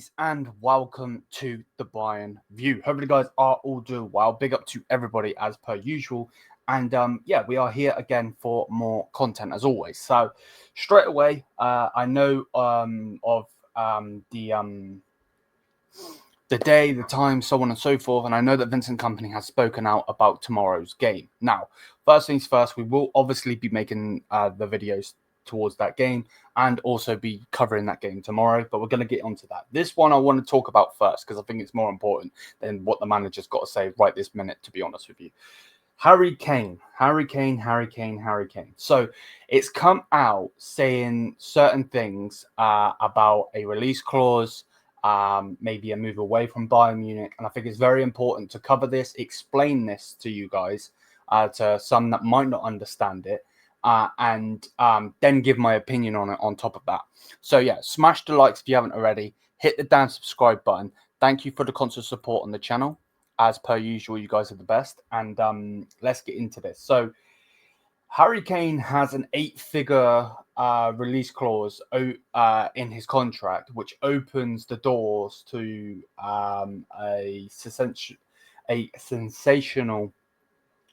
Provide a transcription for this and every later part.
guys, and welcome to the Bayern View. Hopefully, you guys are all doing well. Big up to everybody as per usual. And yeah, we are here again for more content as always. So straight away, I know of the day, the time, so on and so forth. And I know that Vincent Company has spoken out about tomorrow's game. Now, first things first, we will obviously be making the videos towards that game and also be covering that game tomorrow, but we're going to get onto that. This one I want to talk about first because I think it's more important than what the manager's got to say right this minute, to be honest with you. Harry Kane. So it's come out saying certain things about a release clause, maybe a move away from Bayern Munich, and I think it's very important to cover this, explain this to you guys, to some that might not understand it, and then give my opinion on it on top of that. So yeah, smash the likes if you haven't already. Hit the damn subscribe button. Thank you for the constant support on the channel. As per usual, you guys are the best. And let's get into this. So Harry Kane has an 8-figure release clause in his contract, which opens the doors to a sensational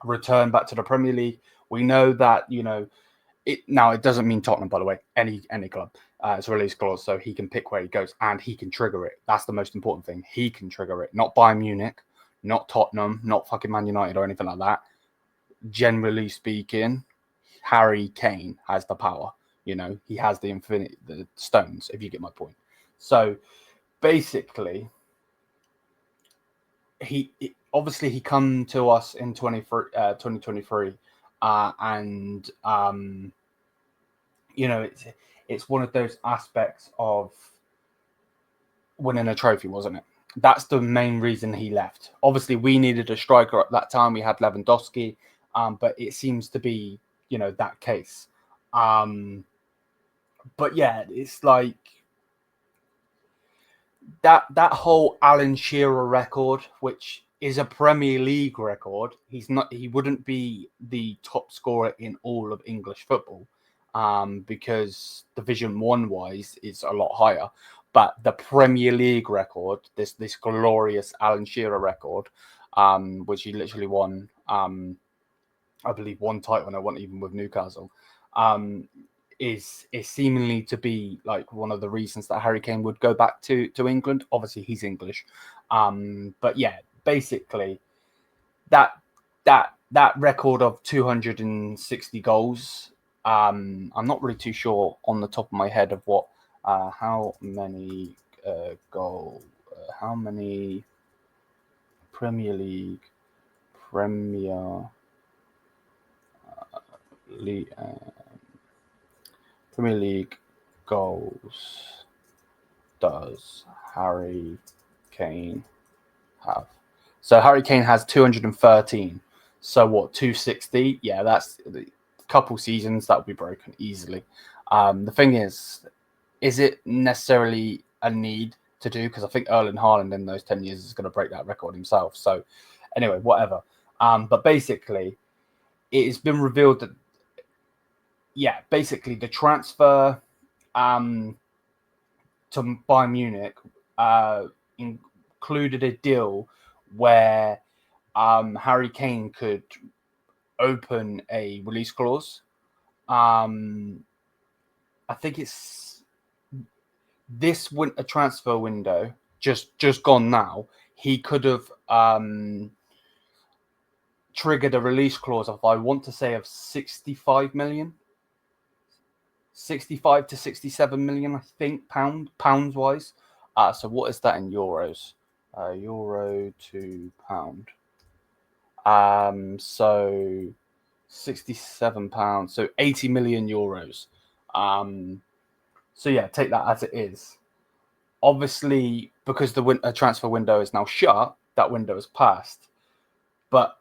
return back to the Premier League. We know that, it doesn't mean Tottenham, by the way, any club. It's a release clause, so he can pick where he goes and he can trigger it. That's the most important thing. He can trigger it, not Bayern Munich, not Tottenham, not fucking Man United or anything like that. Generally speaking, Harry Kane has the power. He has the stones, if you get my point. So basically, he come to us in 2023, and it's one of those aspects of winning a trophy, wasn't it? That's the main reason he left. Obviously, we needed a striker at that time. We had Lewandowski, but it seems to be that case. But yeah, it's like that whole Alan Shearer record, which is a Premier League record. He wouldn't be the top scorer in all of English football, because Division 1 wise is a lot higher. But the Premier League record, this glorious Alan Shearer record, which he literally won, I believe one title, and I wasn't even with Newcastle, is seemingly to be like one of the reasons that Harry Kane would go back to England. Obviously, he's English, but yeah, basically that record of 260 goals. I'm not really too sure on the top of my head of what how many Premier League Premier League goals does Harry Kane have? So Harry Kane has 213. So what, 260? Yeah, that's a couple seasons that would be broken easily. The thing is it necessarily a need to do? Because I think Erling Haaland in those 10 years is going to break that record himself. So anyway, whatever. But basically, it has been revealed that, yeah, basically the transfer to Bayern Munich included a deal where Harry Kane could open a release clause. I think it's this winter transfer window, just gone now. He could have triggered a release clause of, I want to say, of 65 million. 65 to 67 million, I think, pounds wise. So what is that in euros? Euro to pound. So 67 pounds. So 80 million euros. So yeah, take that as it is. Obviously, because the winter transfer window is now shut, that window has passed. But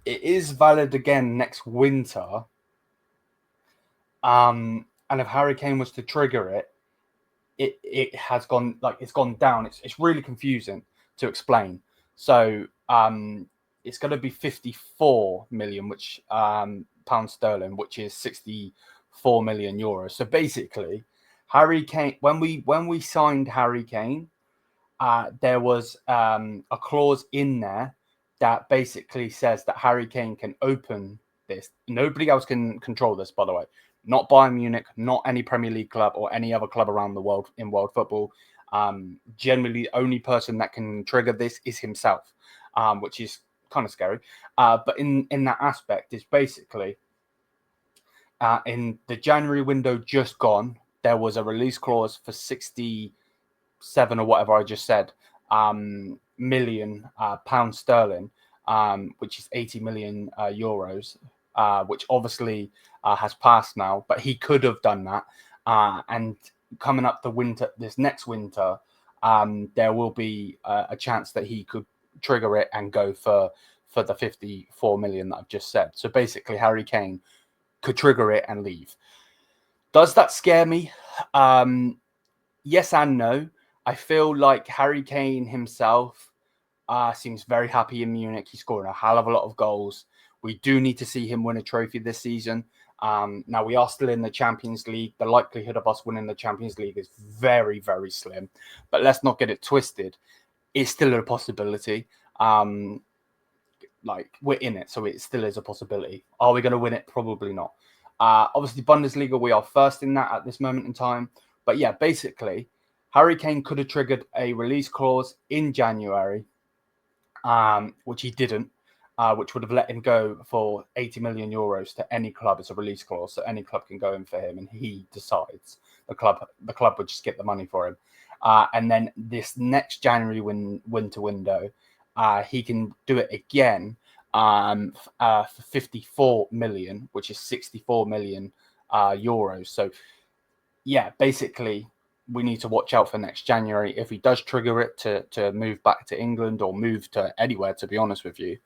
it is valid again next winter. And if Harry Kane was to trigger it, it has gone, like, it's gone down. It's really confusing to explain. So it's going to be 54 million, which pound sterling, which is 64 million euros. So basically, Harry Kane, when we signed Harry Kane, there was a clause in there that basically says that Harry Kane can open this. Nobody else can control this, by the way. Not Bayern Munich, not any Premier League club or any other club around the world in world football. Generally, the only person that can trigger this is himself, which is kind of scary. But in that aspect, it's basically in the January window just gone, there was a release clause for 67 or whatever I just said, million pounds sterling, which is 80 million euros, which obviously has passed now, but he could have done that. And coming up this next winter, there will be a chance that he could trigger it and go for the 54 million that I've just said. So basically, Harry Kane could trigger it and leave. Does that scare me? Yes and no. I feel like Harry Kane himself seems very happy in Munich. He's scoring a hell of a lot of goals. We do need to see him win a trophy this season. Now, we are still in the Champions League. The likelihood of us winning the Champions League is very, very slim. But let's not get it twisted. It's still a possibility. Like, we're in it, so it still is a possibility. Are we going to win it? Probably not. Obviously, Bundesliga, we are first in that at this moment in time. But yeah, basically, Harry Kane could have triggered a release clause in January, which he didn't, which would have let him go for 80 million euros to any club as a release clause. So any club can go in for him, and he decides. The club would just get the money for him. And then this next January winter window, he can do it again for 54 million, which is 64 million euros. So yeah, basically, we need to watch out for next January. If he does trigger it to move back to England or move to anywhere, to be honest with you,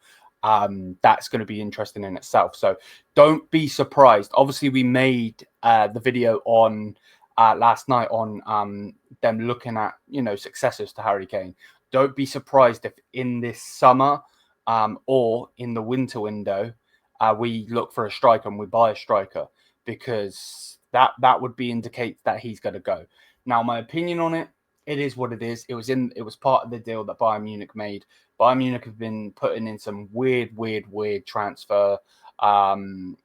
that's going to be interesting in itself. So don't be surprised. Obviously, we made the video on last night on them looking at, successors to Harry Kane. Don't be surprised if in this summer or in the winter window, we look for a striker and we buy a striker, because that would indicate that he's going to go. Now, my opinion on it, it is what it is. It was part of the deal that Bayern Munich made. Bayern Munich have been putting in some weird transfers and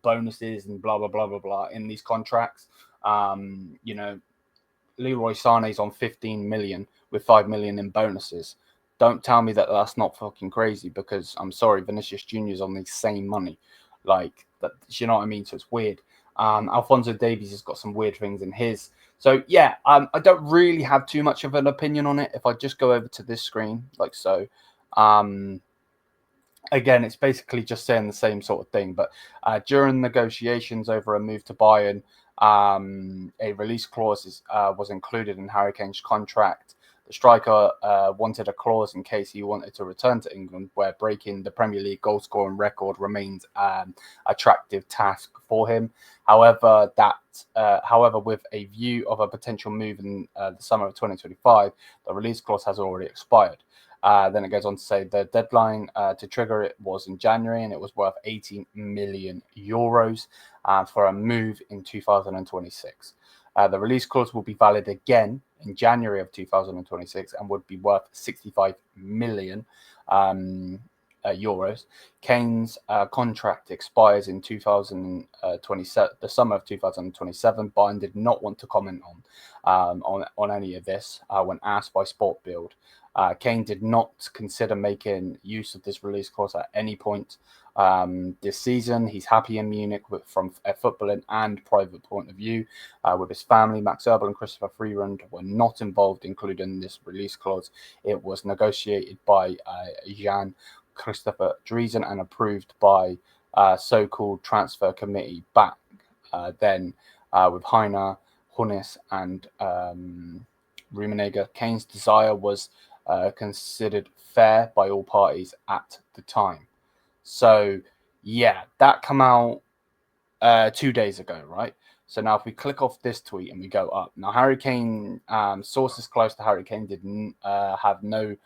bonuses and blah blah blah blah blah in these contracts. Leroy Sané's on 15 million with 5 million in bonuses. Don't tell me that that's not fucking crazy, because I'm sorry, Vinicius Jr.'s on the same money. Like, that, you know what I mean? So it's weird. Alphonso Davies has got some weird things in his. So yeah, I don't really have too much of an opinion on it. If I just go over to this screen, like so, again, it's basically just saying the same sort of thing. But during negotiations over a move to Bayern, a release clause was included in Harry Kane's contract. The striker wanted a clause in case he wanted to return to England, where breaking the Premier League goal scoring record remains an attractive task for him. However, with a view of a potential move in the summer of 2025, the release clause has already expired. Then it goes on to say the deadline to trigger it was in January, and it was worth 80 million euros for a move in 2026. The release clause will be valid again in January of 2026 and would be worth 65 million euros. Kane's contract expires in 2027, the summer of 2027. Bayern did not want to comment on any of this when asked by Sport Bild. Kane did not consider making use of this release clause at any point this season. He's happy in Munich from a footballing and private point of view with his family. Max Eberl and Christopher Freerand were not involved, including this release clause. It was negotiated by Jan Christopher Driesen and approved by so-called transfer committee back then with Heiner, Hunis and Rummenigge. Kane's desire was considered fair by all parties at the time. So, yeah, that came out 2 days ago, right? So now if we click off this tweet and we go up. Now, Harry Kane, sources close to Harry Kane didn't have no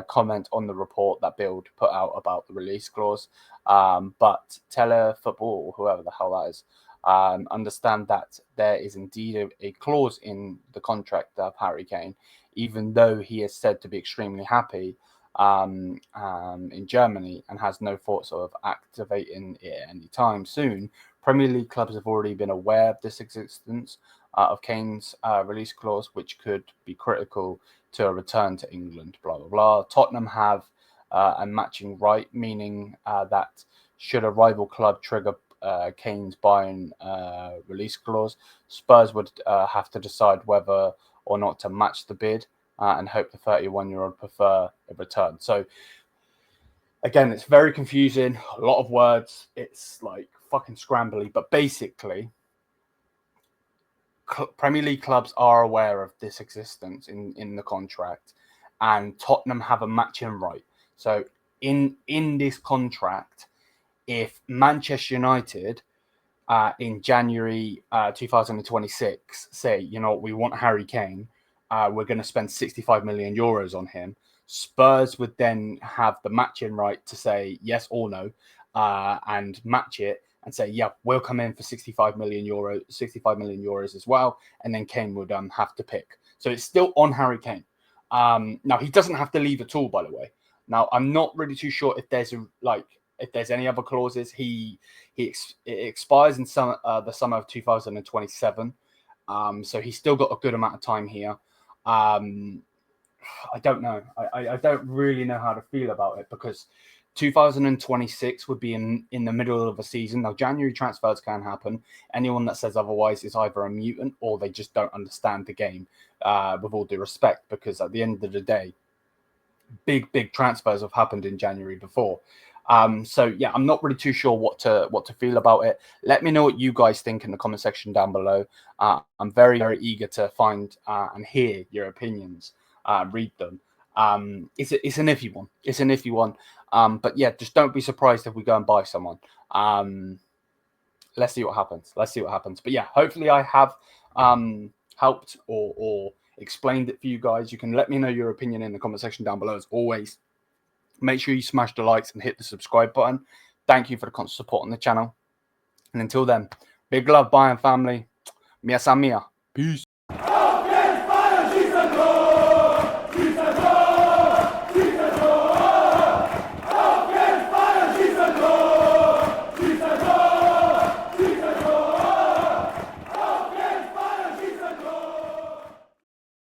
comment on the report that Bild put out about the release clause. But Telefootball, whoever the hell that is, understand that there is indeed a clause in the contract of Harry Kane, even though he is said to be extremely happy in Germany and has no thoughts of activating it anytime soon. Premier League clubs have already been aware of this existence of Kane's release clause, which could be critical to a return to England, blah, blah, blah. Tottenham have a matching right, meaning that should a rival club trigger Kane's Bayern release clause, Spurs would have to decide whether or not to match the bid and hope the 31-year-old prefer a return. So, again, it's very confusing, a lot of words. It's like fucking scrambly, but basically, Premier League clubs are aware of this existence in the contract, and Tottenham have a matching right. So in this contract, if Manchester United in January 2026 say, you know, we want Harry Kane, we're going to spend 65 million euros on him, Spurs would then have the matching right to say yes or no and match it and say, yeah, we'll come in for 65 million euros as well. And then Kane would have to pick. So it's still on Harry Kane. Now, he doesn't have to leave at all, by the way. Now, I'm not really too sure if there's any other clauses. It expires in the summer of 2027. So he's still got a good amount of time here. I don't know. I don't really know how to feel about it because 2026 would be in the middle of a season. Now, January transfers can happen. Anyone that says otherwise is either a mutant or they just don't understand the game, with all due respect, because at the end of the day, big transfers have happened in January before. So yeah, I'm not really too sure what to feel about it. Let me know what you guys think in the comment section down below. I'm very, very eager to find and hear your opinions, read them. It's an iffy one. It's an iffy one. But yeah, just don't be surprised if we go and buy someone. Let's see what happens. But yeah, hopefully I have helped or explained it for you guys. You can let me know your opinion in the comment section down below as always. Make sure you smash the likes and hit the subscribe button. Thank you for the constant support on the channel. And until then, big love, Bayern family. Mia San Mia. Peace.